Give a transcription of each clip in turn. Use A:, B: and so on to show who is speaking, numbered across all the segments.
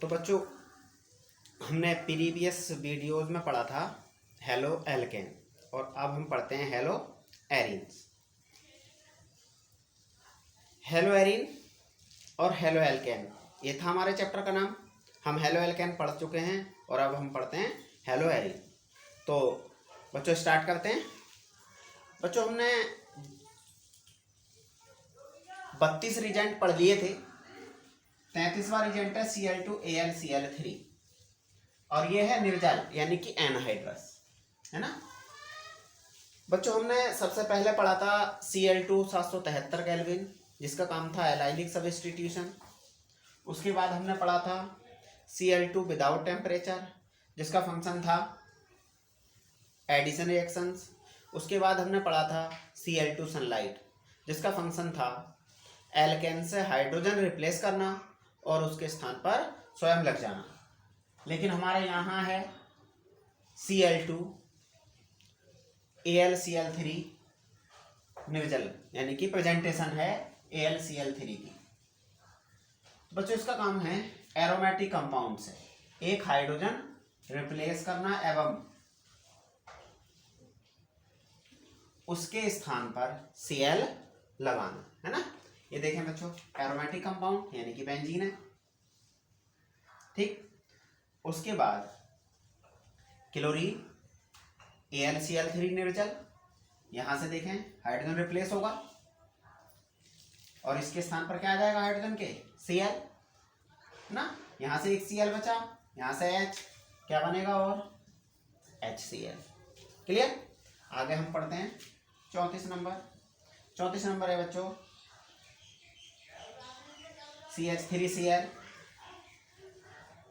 A: तो बच्चों हमने प्रीवियस वीडियोज में पढ़ा था हेलो एल्केन और अब हम पढ़ते हैं हेलो एरीन्स। हेलो एरीन और हेलो एल्केन, ये था हमारे चैप्टर का नाम। हम हेलो एल्केन पढ़ चुके हैं और अब हम पढ़ते हैं हेलो एरीन। तो बच्चों स्टार्ट करते हैं। बच्चों हमने 32 रिजेंट पढ़ लिए थे। 33वां रिजेंट है Cl2AlCl3 और ये है निर्जल यानी कि एनहाइड्रस, है ना। बच्चों हमने सबसे पहले पढ़ा था Cl2 773 केल्विन जिसका काम था एलाइलिक सब्स्टिट्यूशन। उसके बाद हमने पढ़ा था Cl2 विदाउट टेम्परेचर जिसका फंक्शन था एडिशन रिएक्शंस। उसके बाद हमने पढ़ा था Cl2 सनलाइट जिसका फंक्शन था एल्केन से हाइड्रोजन रिप्लेस करना और उसके स्थान पर स्वयं लग जाना। लेकिन हमारे यहाँ है Cl2 AlCl3 निर्जल यानी कि प्रेजेंटेशन है AlCl3 की। बच्चों इसका काम है एरोमेटिक कंपाउंड से एक हाइड्रोजन रिप्लेस करना एवं उसके स्थान पर Cl लगाना, है ना। ये देखें बच्चों, एरोमेटिक कंपाउंड यानी कि बेंजीन है, ठीक। उसके बाद क्लोरीन AlCl3 निर्जल, यहां से देखें हाइड्रोजन रिप्लेस होगा और इसके स्थान पर क्या आ जाएगा हाइड्रोजन के Cl ना। यहां से एक Cl बचा, यहां से H क्या बनेगा और HCl। क्लियर। आगे हम पढ़ते हैं 34 नंबर है बच्चों CH3Cl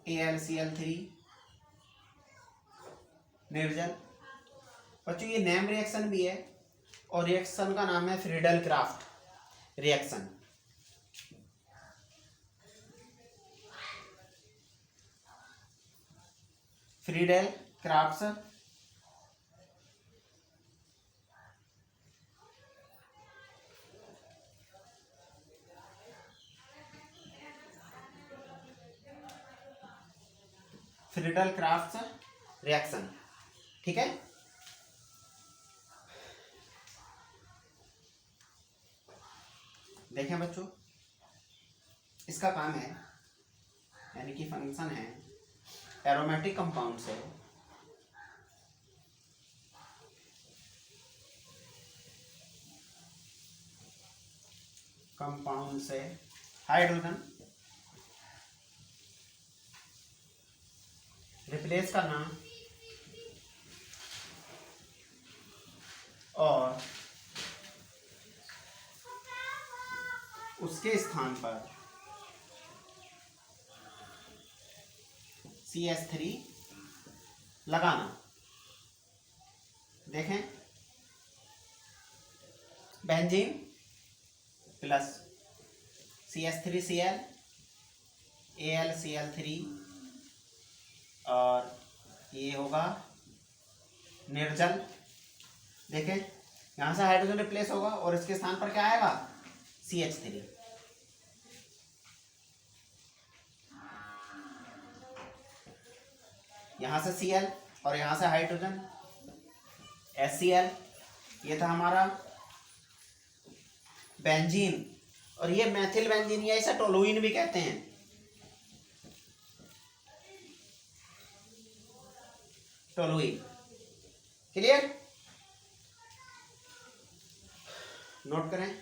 A: AlCl3 निर्जल। बच्चों ये नेम रिएक्शन भी है और रिएक्शन का नाम है Friedel craft reaction. Friedel craft reaction, ठीक है। देखें बच्चों, इसका काम है यानी कि फंक्शन है एरोमेटिक कंपाउंड से हाइड्रोजन रिप्लेस करना और उसके स्थान पर CH3 लगाना। देखें बेंजीन प्लस CH3Cl AlCl3 और ये होगा निर्जल। देखें यहां से हाइड्रोजन रिप्लेस होगा और इसके स्थान पर क्या आएगा CH3। यहां से Cl और यहां से हाइड्रोजन HCl। ये था हमारा बेंजीन और ये मैथिल बेंजीन या इसे टोलुइन भी कहते हैं। Toluene, clear. नोट करें।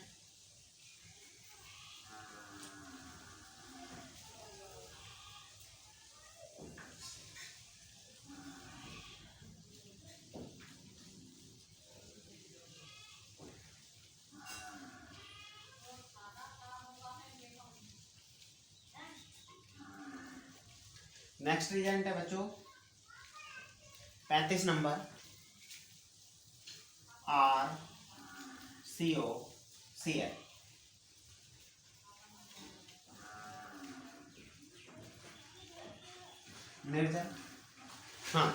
A: नेक्स्ट रिजेंट है बच्चों 35 नंबर RCOCl। निर्जल। हाँ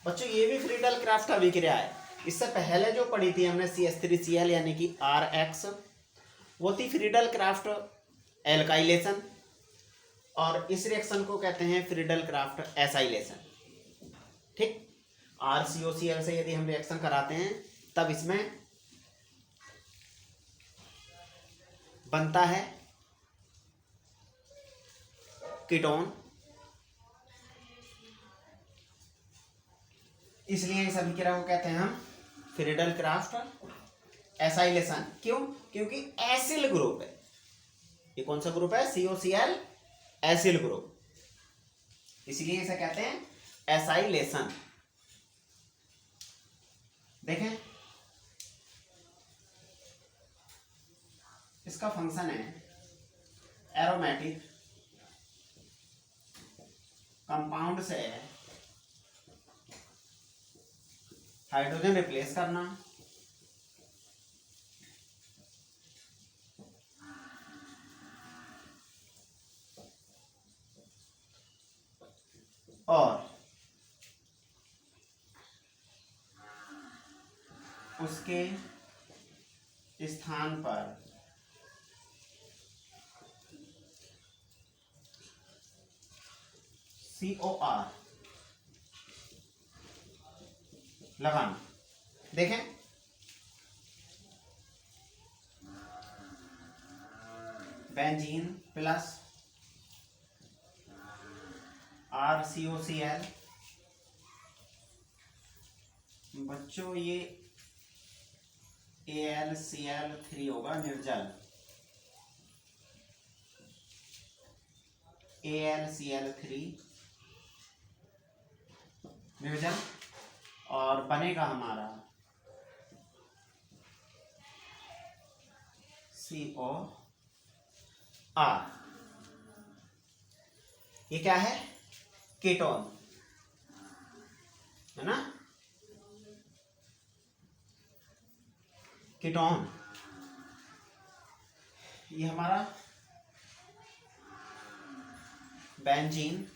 A: बच्चों ये भी फ्रीडल क्राफ्ट अभिक्रिया है। इससे पहले जो पढ़ी थी हमने CH3Cl यानी कि RX, वो थी फ्रीडल क्राफ्ट एल्काइलेशन और इस रिएक्शन को कहते हैं फ्रीडल क्राफ्ट एसाइलेशन। ठीक, RCOCl से यदि हम रिएक्शन कराते हैं तब इसमें बनता है कीटोन, इसलिए इस अभिक्रिया को कहते हैं हम फ्रीडल क्राफ्ट एसाइलेशन। क्यों? क्योंकि एसिल ग्रुप है। ये कौन सा ग्रुप है? COCl एसिल ग्रुप, इसलिए इसे कहते हैं एसाइलेशन। देखें, इसका फंक्शन है एरोमेटिक कंपाउंड से हाइड्रोजन रिप्लेस करना, और उसके स्थान पर COR लगाना। देखें, बेंजीन प्लस RCOCl, बच्चों ये AlCl3 होगा निर्जल, AlCl3 निर्जल, और बनेगा हमारा COR। ये क्या है? कीटोन है ना, कीटोन। ये हमारा बेंजीन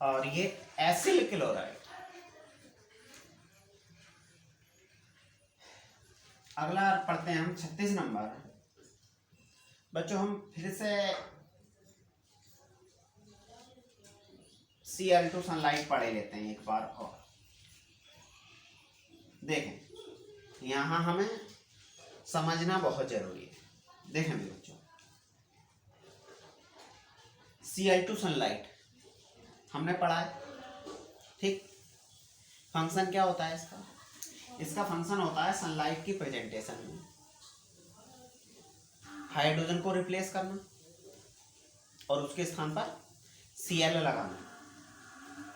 A: और ये एसिल क्लोराइड। अगला पढ़ते हैं हम 36 नंबर। बच्चों हम फिर से Cl2 सनलाइट पढ़े लेते हैं एक बार और। देखें, यहां हमें समझना बहुत जरूरी है। देखें मेरे बच्चों, Cl2 सनलाइट हमने पढ़ा है, ठीक। फंक्शन क्या होता है इसका? इसका फंक्शन होता है सनलाइट की प्रेजेंटेशन में हाइड्रोजन को रिप्लेस करना और उसके स्थान पर Cl लगाना।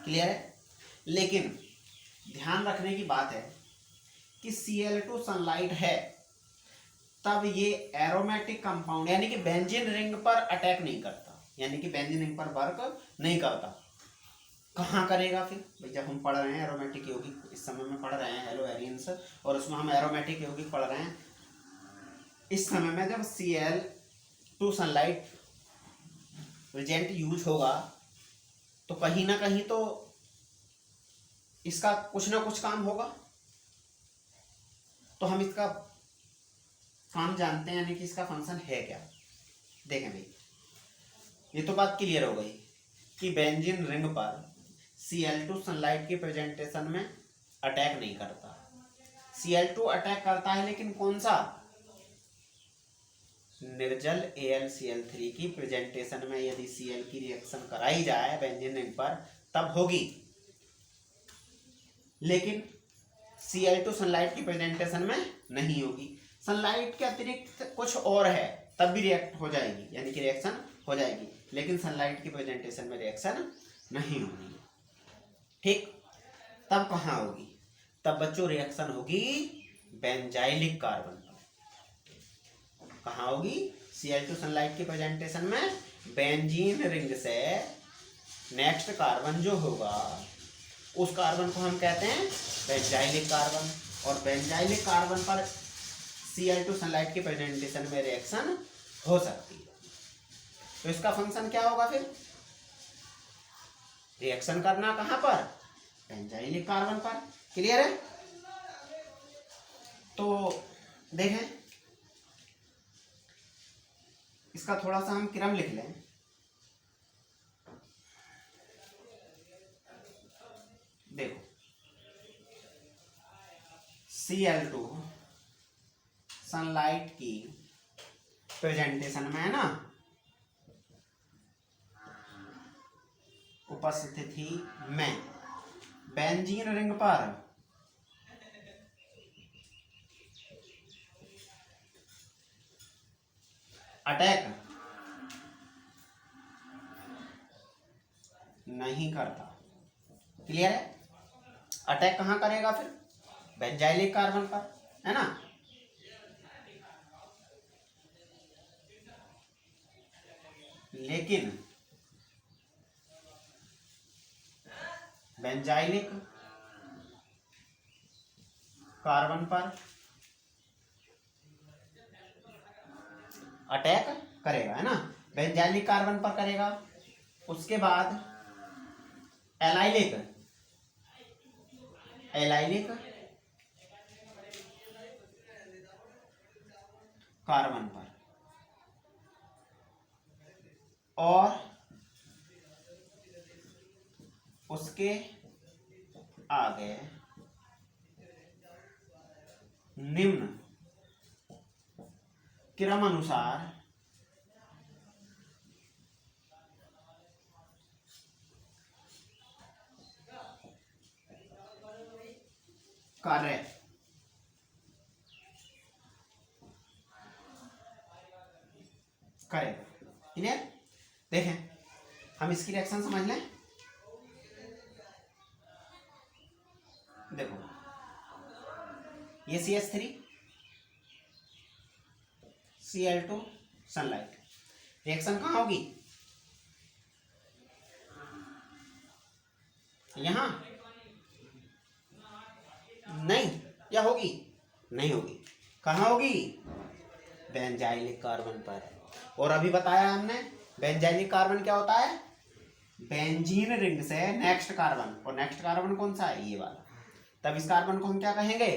A: क्लियर है? लेकिन ध्यान रखने की बात है कि Cl2 सनलाइट है तब ये एरोमेटिक कंपाउंड यानी कि बेंजीन रिंग पर अटैक नहीं करता, यानी कि बेंजीन रिंग पर वर्क नहीं करता। कहाँ करेगा फिर? भाई जब हम पढ़ रहे हैं एरोमेटिक यौगिक, इस समय में पढ़ रहे हैं हेलो एरियंस, और उसमें हम एरोमेटिक यौगिक पढ़ रहे हैं। इस समय में जब Cl2 सनलाइट रिजेंट यूज होगा तो कहीं ना कहीं तो इसका कुछ ना कुछ काम होगा। तो हम इसका काम जानते हैं, यानी कि इसका फंक्शन है क्या। देखें भाई, ये तो बात क्लियर हो गई कि बेंजीन रिंग पर Cl2 सनलाइट की प्रेजेंटेशन में अटैक नहीं करता। Cl2 अटैक करता है, लेकिन कौन सा? निर्जल AlCl3 की प्रेजेंटेशन में यदि Cl की रिएक्शन कराई जाए बेंजीन रिंग पर तब होगी, लेकिन Cl2 सनलाइट की प्रेजेंटेशन में नहीं होगी। सनलाइट के अतिरिक्त कुछ और है तब भी रिएक्ट हो जाएगी, यानी कि रिएक्शन हो जाएगी, लेकिन सनलाइट की प्रेजेंटेशन में रिएक्शन नहीं होगी। ठीक, तब कहाँ होगी? तब बच्चों रिएक्शन होगी बेंजाइलिक कार्बन पर। कहाँ होगी? Cl2 सनलाइट की प्रेजेंटेशन में बेंजीन रिंग से नेक्स्ट कार्बन जो होगा उस कार्बन को हम कहते हैं बेंजाइलिक कार्बन, और बेंजाइलिक कार्बन पर Cl2 सनलाइट की प्रेजेंटेशन में रिएक्शन हो सकती है। तो इसका फंक्शन क्या होगा फिर? रिएक्शन करना कहां पर? बेंजाइलिक कार्बन पर। क्लियर है? तो देखें, इसका थोड़ा सा हम क्रम लिख लें। देखो Cl2 सनलाइट की प्रेजेंटेशन में है ना उपस्थिति में बेंजीन रिंग पर अटैक नहीं करता। क्लियर है? अटैक कहाँ करेगा फिर? बेंजाइलिक कार्बन पर, है ना। लेकिन बेंजाइलिक कार्बन पर अटैक करेगा, है ना। बेंजाइलिक कार्बन पर करेगा, उसके बाद एलाइलिक कार्बन पर, और उसके आगे निम्न क्रमानुसार कार्य करेगा। क्लियर? देखें हम इसकी रिएक्शन समझ लें। देखो ये CH3 Cl2 सनलाइट, रिएक्शन कहाँ होगी? यहाँ नहीं, या होगी? नहीं होगी। कहाँ होगी? बेंजाइलिक कार्बन पर। और अभी बताया हमने बेंजाइलिक कार्बन क्या होता है? बेंजीन रिंग से नेक्स्ट कार्बन, और नेक्स्ट कार्बन कौन सा है? ये वाला। तब इस कार्बन को हम क्या कहेंगे?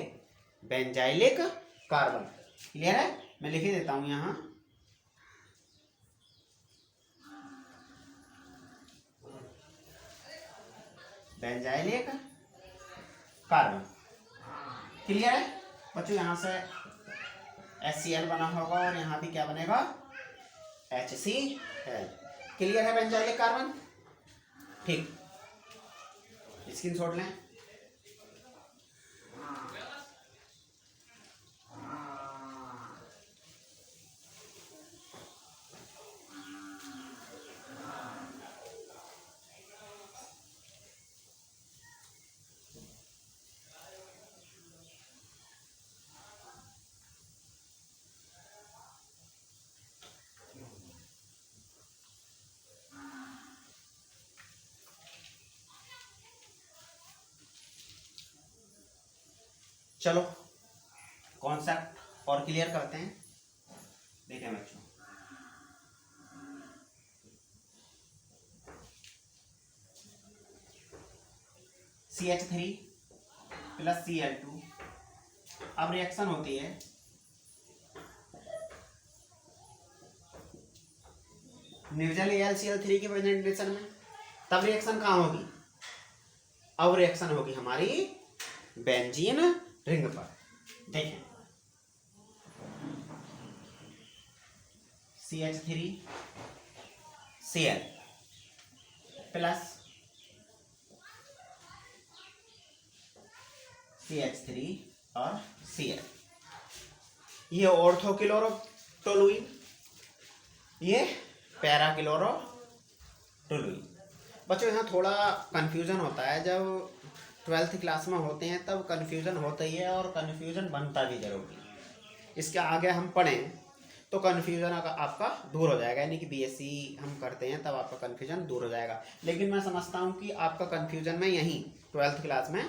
A: Benzylic carbon. क्लियर है? मैं लिख ही देता हूं यहां, बेंजाइलिक कार्बन। क्लियर है बच्चों? यहां से HCl बना होगा और यहां भी क्या बनेगा? HCl। क्लियर है बेंजाइलिक कार्बन? ठीक, स्क्रीनशॉट लें। चलो कॉन्सेप्ट और क्लियर करते हैं। देखें बच्चों, CH3 प्लस Cl2, अब रिएक्शन होती है निर्जल AlCl3 के प्रेजेंटेशन में। तब रिएक्शन कहाँ होगी? अब रिएक्शन होगी हमारी बेंजीन रिंग पर। देखें CH3 Cl प्लस CH3 और Cl, ये ऑर्थोक्लोरोटोलुइन, ये पैराक्लोरोटोलुइन। बच्चों यहाँ थोड़ा कन्फ्यूजन होता है, जब 12th क्लास में होते हैं तब कन्फ्यूजन होता ही है, और कन्फ्यूजन बनता भी जरूरी है। इसके आगे हम पढ़ें तो कन्फ्यूजन आपका दूर हो जाएगा, यानी कि BSc हम करते हैं तब आपका कन्फ्यूजन दूर हो जाएगा। लेकिन मैं समझता हूँ कि आपका कन्फ्यूजन में यहीं 12th क्लास में